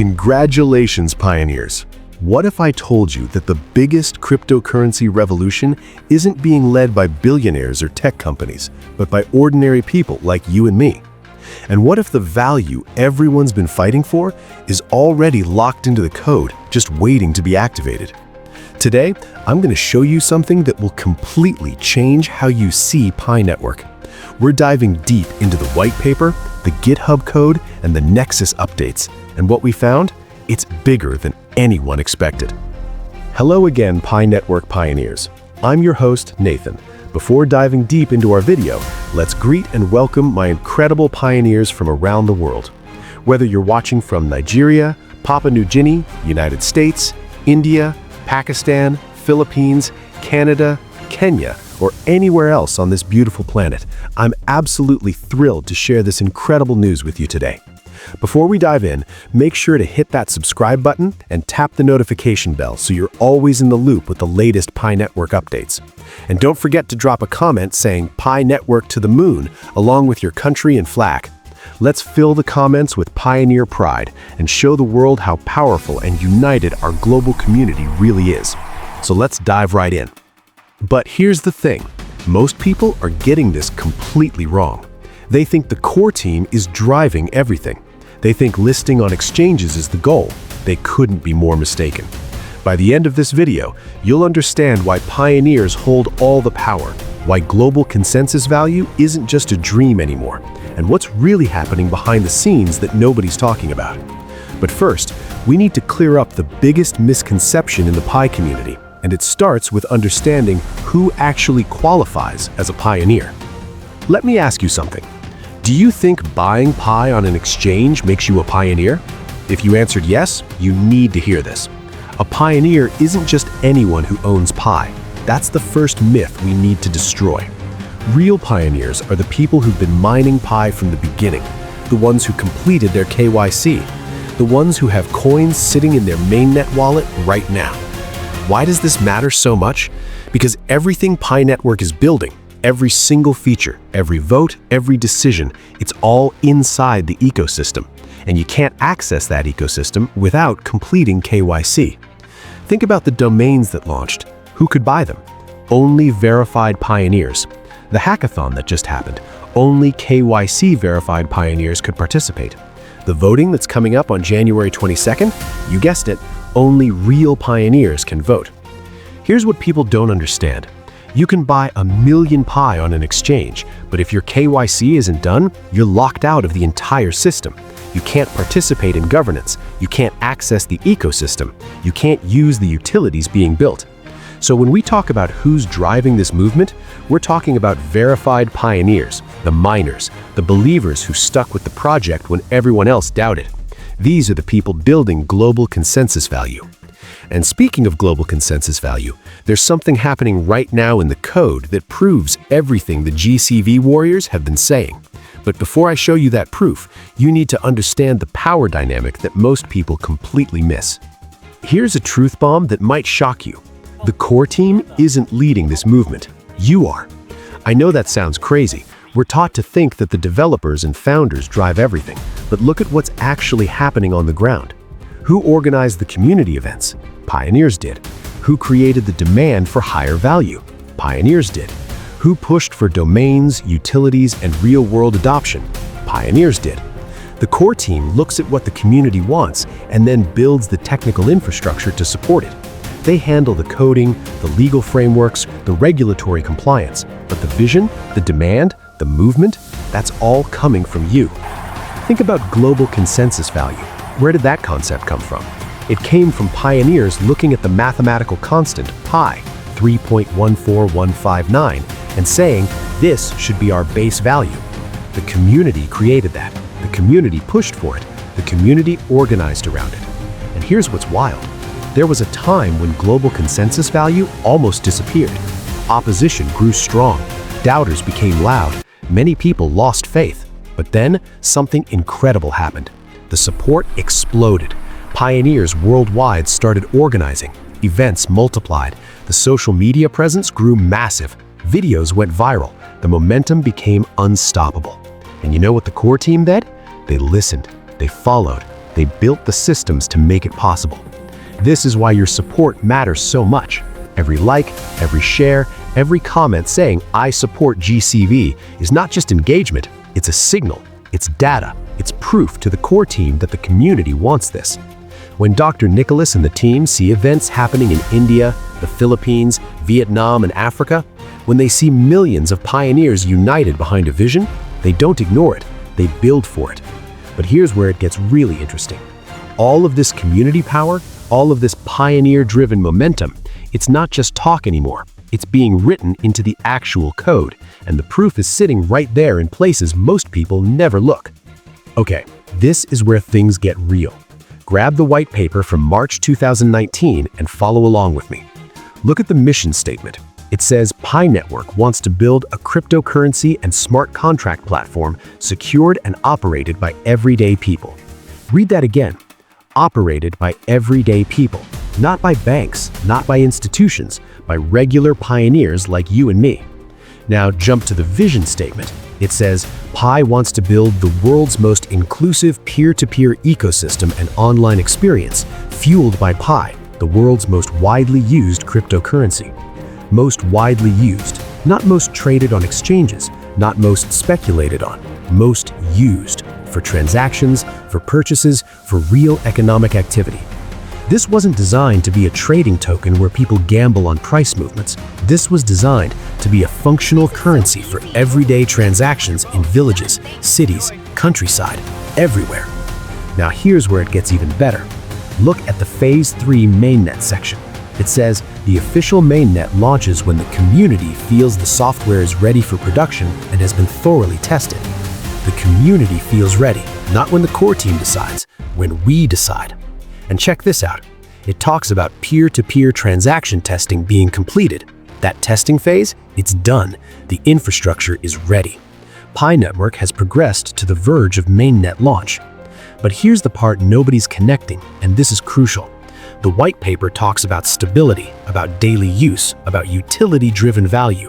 Congratulations, pioneers! What if I told you that the biggest cryptocurrency revolution isn't being led by billionaires or tech companies, but by ordinary people like you and me? And what if the value everyone's been fighting for is already locked into the code, just waiting to be activated? Today, I'm going to show you something that will completely change how you see Pi Network. We're diving deep into the white paper, the GitHub code, and the Nexus updates. And what we found? It's bigger than anyone expected. Hello again, Pi Network pioneers. I'm your host, Nathan. Before diving deep into our video, let's greet and welcome my incredible pioneers from around the world. Whether you're watching from Nigeria, Papua New Guinea, United States, India, Pakistan, Philippines, Canada, Kenya, or anywhere else on this beautiful planet, I'm absolutely thrilled to share this incredible news with you today. Before we dive in, make sure to hit that subscribe button and tap the notification bell so you're always in the loop with the latest Pi Network updates. And don't forget to drop a comment saying Pi Network to the moon along with your country and flag. Let's fill the comments with pioneer pride and show the world how powerful and united our global community really is. So let's dive right in. But here's the thing, most people are getting this completely wrong. They think the core team is driving everything. They think listing on exchanges is the goal. They couldn't be more mistaken. By the end of this video, you'll understand why pioneers hold all the power, why global consensus value isn't just a dream anymore, and what's really happening behind the scenes that nobody's talking about. But first, we need to clear up the biggest misconception in the Pi community, and it starts with understanding who actually qualifies as a pioneer. Let me ask you something. Do you think buying Pi on an exchange makes you a pioneer? If you answered yes, you need to hear this. A pioneer isn't just anyone who owns Pi. That's the first myth we need to destroy. Real pioneers are the people who've been mining Pi from the beginning, the ones who completed their KYC, the ones who have coins sitting in their mainnet wallet right now. Why does this matter so much? Because everything Pi Network is building, every single feature, every vote, every decision, it's all inside the ecosystem. And you can't access that ecosystem without completing KYC. Think about the domains that launched. Who could buy them? Only verified pioneers. The hackathon that just happened, only KYC verified pioneers could participate. The voting that's coming up on January 22nd, you guessed it, only real pioneers can vote. Here's what people don't understand. You can buy 1 million Pi on an exchange, but if your KYC isn't done, you're locked out of the entire system. You can't participate in governance. You can't access the ecosystem. You can't use the utilities being built. So when we talk about who's driving this movement, we're talking about verified pioneers, the miners, the believers who stuck with the project when everyone else doubted. These are the people building global consensus value. And speaking of global consensus value, there's something happening right now in the code that proves everything the GCV warriors have been saying. But before I show you that proof, you need to understand the power dynamic that most people completely miss. Here's a truth bomb that might shock you. The core team isn't leading this movement. You are. I know that sounds crazy. We're taught to think that the developers and founders drive everything, but look at what's actually happening on the ground. Who organized the community events? Pioneers did. Who created the demand for higher value? Pioneers did. Who pushed for domains, utilities, and real-world adoption? Pioneers did. The core team looks at what the community wants and then builds the technical infrastructure to support it. They handle the coding, the legal frameworks, the regulatory compliance, but the vision, the demand, the movement, that's all coming from you. Think about global consensus value. Where did that concept come from? It came from pioneers looking at the mathematical constant, pi, 3.14159, and saying, this should be our base value. The community created that. The community pushed for it. The community organized around it. And here's what's wild. There was a time when global consensus value almost disappeared. Opposition grew strong. Doubters became loud. Many people lost faith. But then, something incredible happened. The support exploded. Pioneers worldwide started organizing. Events multiplied. The social media presence grew massive. Videos went viral. The momentum became unstoppable. And you know what the core team did? They listened. They followed. They They built the systems to make it possible. This is why your support matters so much. Every like, every share, every comment saying, "I support GCV," is not just engagement, it's a signal, it's data, it's proof to the core team that the community wants this. When Dr. Nicholas and the team see events happening in India, the Philippines, Vietnam, and Africa, when they see millions of pioneers united behind a vision, they don't ignore it, they build for it. But here's where it gets really interesting. All of this community power, all of this pioneer-driven momentum, it's not just talk anymore. It's being written into the actual code, and the proof is sitting right there in places most people never look. Okay, this is where things get real. Grab the white paper from March 2019 and follow along with me. Look at the mission statement. It says Pi Network wants to build a cryptocurrency and smart contract platform secured and operated by everyday people. Read that again. Operated by everyday people. Not by banks, not by institutions, by regular pioneers like you and me. Now jump to the vision statement. It says, Pi wants to build the world's most inclusive peer-to-peer ecosystem and online experience, fueled by Pi, the world's most widely used cryptocurrency. Most widely used, not most traded on exchanges, not most speculated on, most used for transactions, for purchases, for real economic activity. This wasn't designed to be a trading token where people gamble on price movements. This was designed to be a functional currency for everyday transactions in villages, cities, countryside, everywhere. Now here's where it gets even better. Look at the Phase 3 mainnet section. It says, the official mainnet launches when the community feels the software is ready for production and has been thoroughly tested. The community feels ready, not when the core team decides, when we decide. And check this out. It talks about peer-to-peer transaction testing being completed. That testing phase, it's done. The infrastructure is ready. Pi Network has progressed to the verge of mainnet launch. But here's the part nobody's connecting, and this is crucial. The white paper talks about stability, about daily use, about utility-driven value.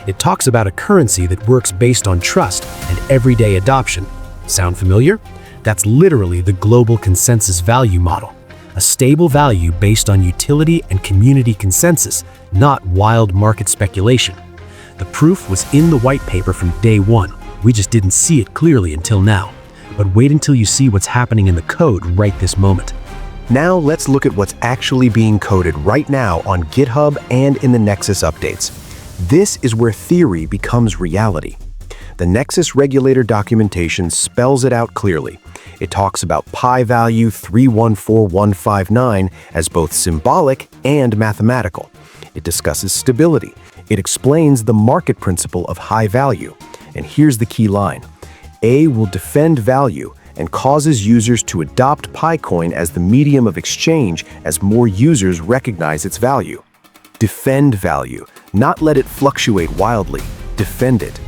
It talks about a currency that works based on trust and everyday adoption. Sound familiar? That's literally the global consensus value model. A stable value based on utility and community consensus, not wild market speculation. The proof was in the white paper from day one. We just didn't see it clearly until now. But wait until you see what's happening in the code right this moment. Now let's look at what's actually being coded right now on GitHub and in the Nexus updates. This is where theory becomes reality. The Nexus regulator documentation spells it out clearly. It talks about pi value 314159 as both symbolic and mathematical. It discusses stability. It explains the market principle of high value. And here's the key line. A will defend value and causes users to adopt PiCoin as the medium of exchange as more users recognize its value. Defend value, not let it fluctuate wildly. Defend it.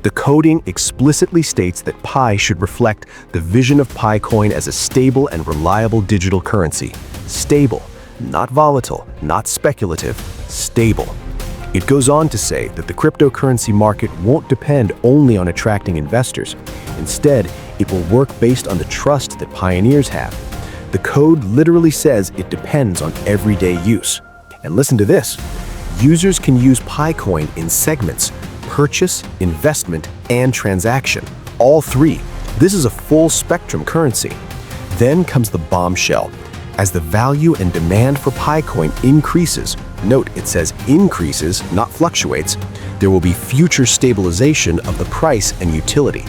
The coding explicitly states that Pi should reflect the vision of PiCoin as a stable and reliable digital currency. Stable, not volatile, not speculative, stable. It goes on to say that the cryptocurrency market won't depend only on attracting investors. Instead, it will work based on the trust that pioneers have. The code literally says it depends on everyday use. And listen to this. Users can use PiCoin in segments: purchase, investment, and transaction. All three. This is a full spectrum currency. Then comes the bombshell. As the value and demand for PiCoin increases, note it says increases, not fluctuates, there will be future stabilization of the price and utility.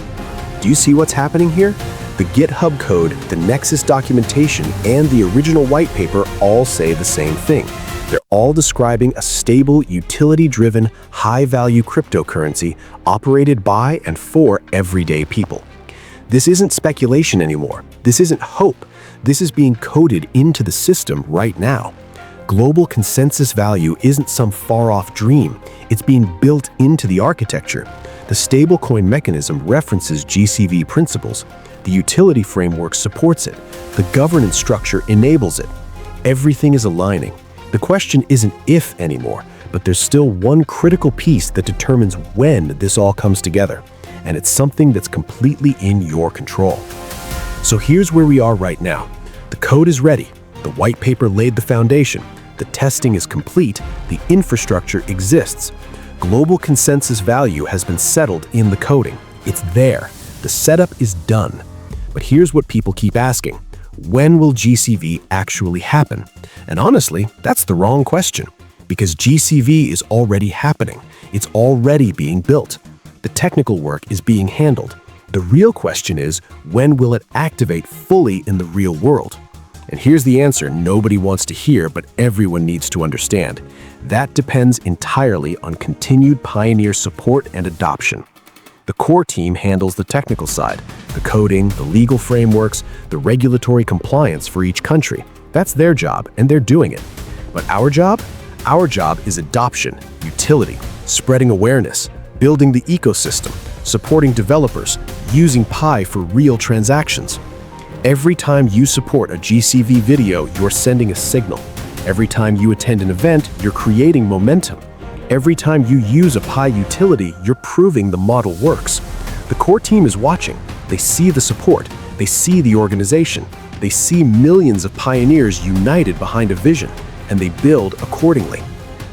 Do you see what's happening here? The GitHub code, the Nexus documentation, and the original white paper all say the same thing. They're all describing a stable, utility-driven, high-value cryptocurrency operated by and for everyday people. This isn't speculation anymore. This isn't hope. This is being coded into the system right now. Global consensus value isn't some far-off dream. It's being built into the architecture. The stablecoin mechanism references GCV principles. The utility framework supports it. The governance structure enables it. Everything is aligning. The question isn't if anymore, but there's still one critical piece that determines when this all comes together, and it's something that's completely in your control. So here's where we are right now. The code is ready. The white paper laid the foundation. The testing is complete. The infrastructure exists. Global consensus value has been settled in the coding. It's there. The setup is done. But here's what people keep asking. When will GCV actually happen? And honestly, that's the wrong question, because GCV is already happening. It's already being built. The technical work is being handled. The real question is, when will it activate fully in the real world? And here's the answer nobody wants to hear, but everyone needs to understand. That depends entirely on continued pioneer support and adoption. The core team handles the technical side, the coding, the legal frameworks, the regulatory compliance for each country. That's their job, and they're doing it. But our job? Our job is adoption, utility, spreading awareness, building the ecosystem, supporting developers, using Pi for real transactions. Every time you support a GCV video, you're sending a signal. Every time you attend an event, you're creating momentum. Every time you use a Pi utility, you're proving the model works. The core team is watching. They see the support. They see the organization. They see millions of pioneers united behind a vision, and they build accordingly.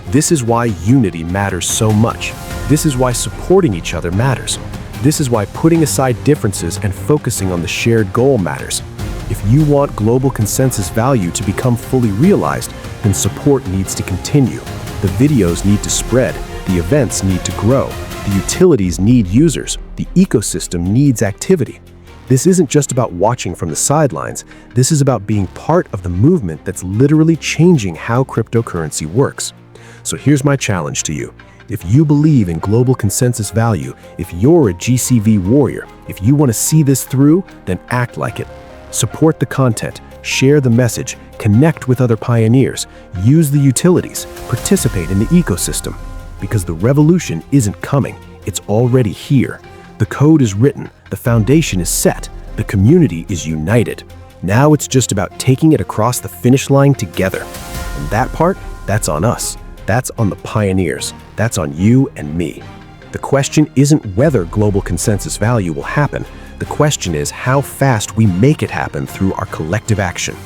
This is why unity matters so much. This is why supporting each other matters. This is why putting aside differences and focusing on the shared goal matters. If you want global consensus value to become fully realized, then support needs to continue. The videos need to spread. The events need to grow. The utilities need users. The ecosystem needs activity. This isn't just about watching from the sidelines. This is about being part of the movement that's literally changing how cryptocurrency works. So here's my challenge to you. If you believe in global consensus value, if you're a GCV warrior, if you want to see this through, then act like it. Support the content, share the message, connect with other pioneers, use the utilities, participate in the ecosystem. Because the revolution isn't coming, it's already here. The code is written, the foundation is set, the community is united. Now it's just about taking it across the finish line together. And that part, that's on us. That's on the pioneers. That's on you and me. The question isn't whether global consensus value will happen. The question is how fast we make it happen through our collective action.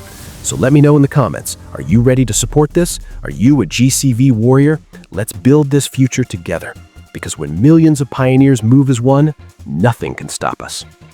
So let me know in the comments, are you ready to support this? Are you a GCV warrior? Let's build this future together. Because when millions of pioneers move as one, nothing can stop us.